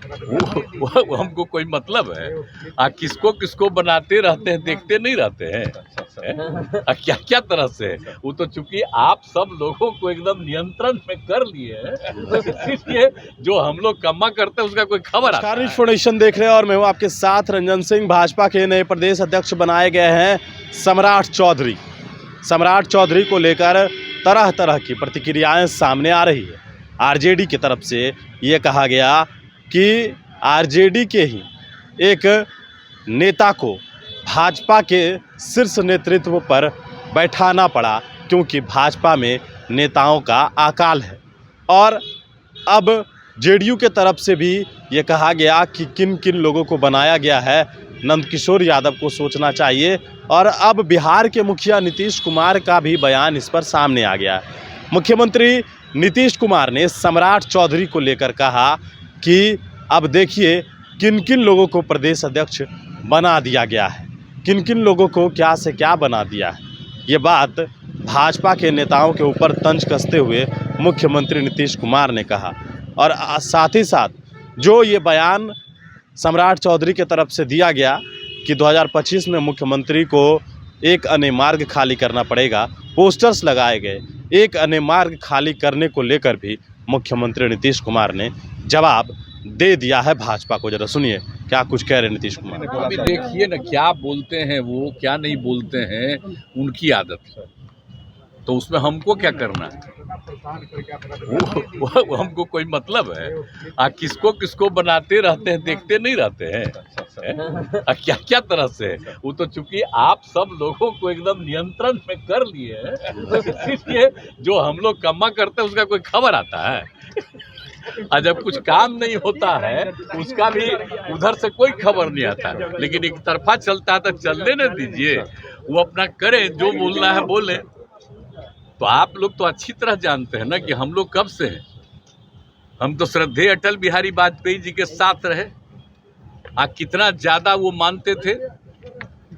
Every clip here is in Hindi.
वो हमको कोई मतलब है? किसको किसको बनाते रहते हैं, देखते नहीं रहते हैं? क्या क्या तरह से? वो तो चूंकि आप सब लोगों को एकदम नियंत्रण में कर लिए हैं, इसलिए जो हम लोग कमा करते हैं उसका कोई खबर आता है? इन्फॉर्मेशन देख रहे हैं और मैं हूँ आपके साथ रंजन सिंह। भाजपा के नए प्रदेश अध्यक्ष बनाए गए हैं सम्राट चौधरी। सम्राट चौधरी को लेकर तरह तरह की प्रतिक्रियाएं सामने आ रही है। आरजेडी की तरफ से ये कहा गया कि आरजेडी के ही एक नेता को भाजपा के शीर्ष नेतृत्व पर बैठाना पड़ा, क्योंकि भाजपा में नेताओं का अकाल है। और अब जेडीयू के तरफ से भी ये कहा गया कि किन किन लोगों को बनाया गया है, नंदकिशोर यादव को सोचना चाहिए। और अब बिहार के मुखिया नीतीश कुमार का भी बयान इस पर सामने आ गया। मुख्यमंत्री नीतीश कुमार ने सम्राट चौधरी को लेकर कहा कि अब देखिए किन किन लोगों को प्रदेश अध्यक्ष बना दिया गया है, किन किन लोगों को क्या से क्या बना दिया है। ये बात भाजपा के नेताओं के ऊपर तंज कसते हुए मुख्यमंत्री नीतीश कुमार ने कहा। और साथ ही साथ जो ये बयान सम्राट चौधरी के तरफ से दिया गया कि 2025 में मुख्यमंत्री को एक अन्य मार्ग खाली करना पड़ेगा, पोस्टर्स लगाए गए। एक अन्य मार्ग खाली करने को लेकर भी मुख्यमंत्री नीतीश कुमार ने जवाब दे दिया है भाजपा को। जरा सुनिए क्या कुछ कह रहे नीतीश कुमार। अभी देखिए ना, क्या बोलते हैं वो, क्या नहीं बोलते हैं, उनकी आदत है, तो उसमें हमको क्या करना है? वो हमको कोई मतलब है? किसको किसको बनाते रहते हैं, देखते नहीं रहते हैं? क्या क्या तरह से? वो तो चूंकि आप सब लोगों को एकदम नियंत्रण में कर लिए हैं, इसलिए जो हम लोग कमा करते हैं उसका कोई खबर आता है? और जब कुछ काम नहीं होता है उसका भी उधर से कोई खबर नहीं आता। लेकिन एक तरफा चलता है तो चलने न दीजिए, वो अपना करें, जो बोलना है बोले। तो आप लोग तो अच्छी तरह जानते हैं ना कि हम लोग कब से हैं। हम तो श्रद्धेय अटल बिहारी वाजपेयी जी के साथ रहे। कितना ज्यादा वो मानते थे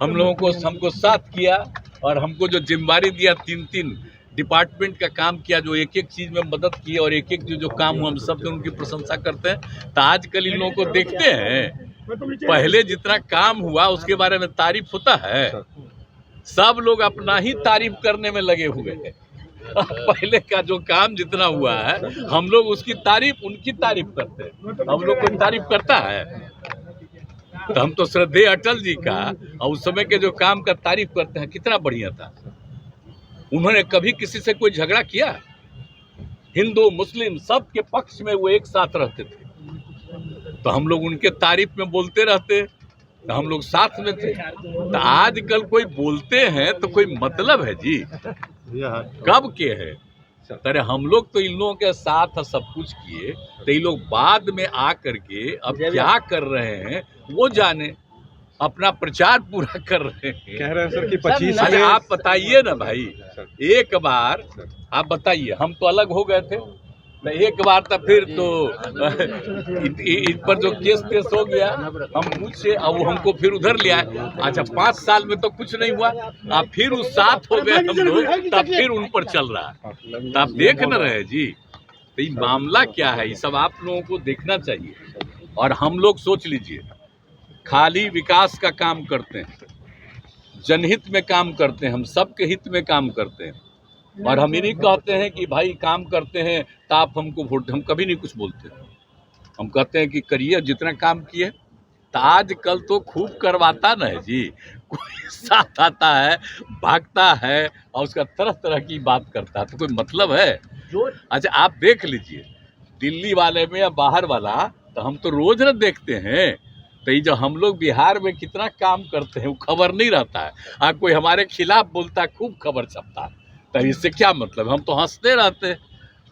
हम लोगों को, हमको साथ किया और हमको जो जिम्मेदारी दिया, 3 डिपार्टमेंट का काम किया, जो एक एक चीज में मदद की और एक एक जो काम हुआ, हम सब उनकी प्रशंसा करते हैं। तो आजकल इन लोगों को देखते हैं, पहले जितना काम हुआ उसके बारे में तारीफ होता है, सब लोग अपना ही तारीफ करने में लगे हुए हैं। पहले का जो काम जितना हुआ है हम लोग उसकी तारीफ, उनकी तारीफ करते हैं। हम लोग कोई तारीफ करता है? तो हम तो श्रद्धेय अटल जी का और उस समय के जो काम का तारीफ करते हैं, कितना बढ़िया था। उन्होंने कभी किसी से कोई झगड़ा किया? हिंदू मुस्लिम सब के पक्ष में वो एक साथ रहते थे। तो हम लोग उनके तारीफ में बोलते रहते, तो हम लोग साथ में थे। तो आजकल कोई बोलते हैं तो कोई मतलब है जी? कब के है? अरे हम लोग तो इन लोगों के साथ सब कुछ किए, तो ये लोग बाद में आकर के अब क्या कर रहे हैं वो जाने, अपना प्रचार पूरा कर रहे हैं। कह रहे हैं सर कि 25 में आप बताइए ना भाई, एक बार आप बताइए, हम तो अलग हो गए थे, एक बार तो फिर तो इन पर जो केस हो गया, हम मुझसे अब वो हमको फिर उधर ले आए। अच्छा 5 साल में तो कुछ नहीं हुआ, आप फिर उस साथ हो गए हम लोग, तब फिर उन पर चल रहा है। तो आप देख न रहे जी, तो ये मामला क्या है, ये सब आप लोगों को देखना चाहिए। और हम लोग सोच लीजिए, खाली विकास का काम करते हैं, जनहित में काम करते हैं, हम सबके हित में काम करते हैं। और हम ये नहीं कहते हैं कि भाई काम करते हैं तो आप हमको वोट, हम कभी नहीं कुछ बोलते। हम कहते हैं कि करिए जितना काम किए। तो आजकल तो खूब करवाता ना है जी, कोई साथ आता है, भागता है और उसका तरह तरह की बात करता है, तो कोई मतलब है? अच्छा आप देख लीजिए, दिल्ली वाले में या बाहर वाला, तो हम तो रोज ना देखते हैं। तो ये जो हम लोग बिहार में कितना काम करते हैं वो खबर नहीं रहता है। कोई हमारे खिलाफ बोलता है, खूब खबर छपता है। तो इससे क्या मतलब? हम तो हंसते रहते हैं,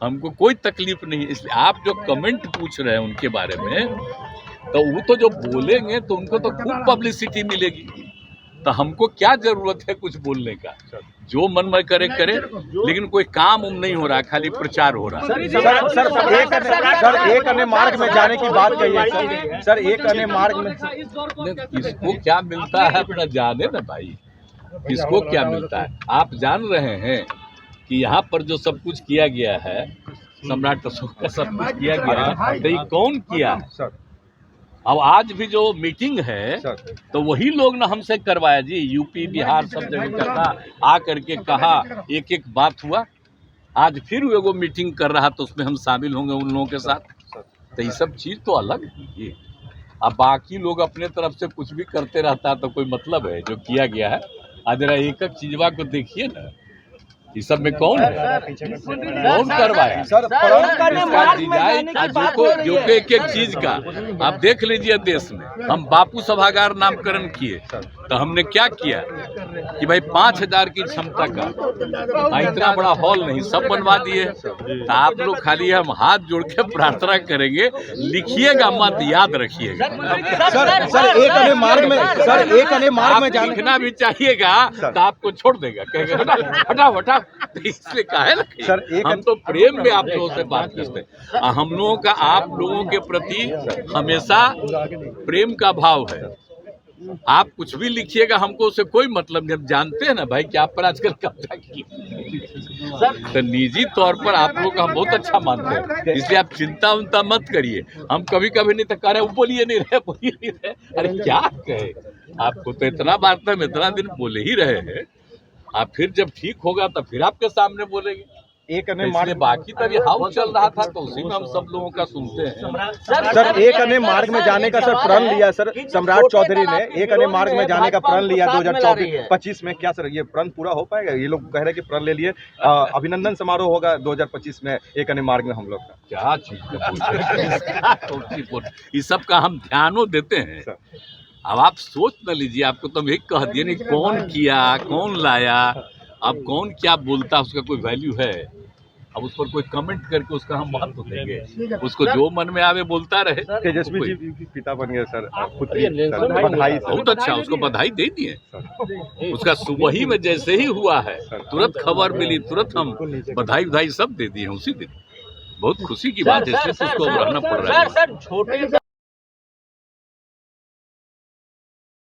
हमको कोई तकलीफ नहीं। इसलिए आप जो कमेंट पूछ रहे हैं उनके बारे में, तो वो तो जो बोलेंगे तो उनको तो खूब पब्लिसिटी मिलेगी। तो हमको क्या जरूरत है कुछ बोलने का? जो मन में करे करे, लेकिन कोई काम नहीं हो रहा, खाली प्रचार हो रहा है। सर एक अन्य मार्ग में जाने की बात कही है सर, एक अन्य मार्ग में किसको क्या मिलता है अपना जाने ना भाई, किसको क्या मिलता है। आप जान रहे हैं कि यहाँ पर जो सब कुछ किया गया है, सम्राट अशोक का सब कुछ किया गया है, तो ये कौन किया? अब आज भी जो मीटिंग है तो वही लोग ना हमसे करवाया जी, यूपी बिहार सब जगह करता, आ करके कहा, एक एक बात हुआ। आज फिर वो मीटिंग कर रहा तो उसमें हम शामिल होंगे उन लोगों के साथ। तो ये सब चीज़ तो अलग है ये। अब बाकी लोग अपने तरफ से कुछ भी करते रहता तो कोई मतलब है? जो किया गया है आज जरा एक एक चीजवा को देखिए ना, इस सब में कौन है, कौन करवाया इसका डिजाइन, जो एक एक चीज का आप देख लीजिए। देश में हम बापू सभागार नामकरण किए तो हमने क्या किया कि भाई 5000 की क्षमता का इतना बड़ा हॉल नहीं, सब बनवा दिए। तो आप लोग खाली हम हाथ जोड़ के प्रार्थना करेंगे, लिखिएगा मत, याद रखिएगा। सर एक अन्य मार्ग में, सर एक अन्य मार्ग में लिखना भी चाहिएगा तो आपको छोड़ देगा, कहेगा हटाओ हटाओ। तो इसलिए काहे सर, हम तो प्रेम में आप लोगों से बात करते हैं। हम लोगों का आप लोगों के प्रति हमेशा प्रेम का भाव है। आप कुछ भी लिखिएगा, हमको उससे कोई मतलब नहीं। हम जानते हैं ना भाई कि आप पर आजकल कब्जा किया, तो निजी तौर पर आप लोग हम बहुत अच्छा मानते हैं, इसलिए आप चिंता उनता मत करिए। हम कभी कभी नहीं तो कह रहे बोलिए नहीं रहे। अरे क्या कहे आपको, तो इतना बार तो हम इतना दिन बोले ही रहे हैं। आप फिर जब ठीक होगा तो फिर आपके सामने बोलेंगे। एक अन्य मार्ग बाकी तब ये हाउस चल रहा था तो उसी में हम सब लोगों का सुनते हैं। सर एक अन्य मार्ग में जाने का सर प्रण लिया सर सम्राट चौधरी ने, एक अन्य मार्ग में जाने का प्रण लिया 2024-25 में। क्या सर ये प्रण पूरा हो पाएगा? ये लोग कह रहे हैं कि प्रण ले लिए, अभिनंदन समारोह होगा 2025 में एक अन्य मार्ग में हम लोग का। क्या चीज इस सब का हम ध्यानों देते हैं। अब आप सोच न लीजिए, आपको तो एक कह दिए नहीं कौन किया कौन लाया, अब कौन क्या बोलता उसका कोई वैल्यू है? अब उस पर कोई कमेंट करके उसका हम महत्व देंगे? उसको जो मन में आवे बोलता रहे। तेजस्वी जी पिता बन गए सर, बधाई, बहुत अच्छा, उसको बधाई दे दिए। उसका सुबह ही में जैसे ही हुआ है तुरंत खबर मिली, तुरंत हम बधाई सब दे दिए उसी दिन। बहुत खुशी की बात है, इसलिए उसको रहना पड़ रहा है।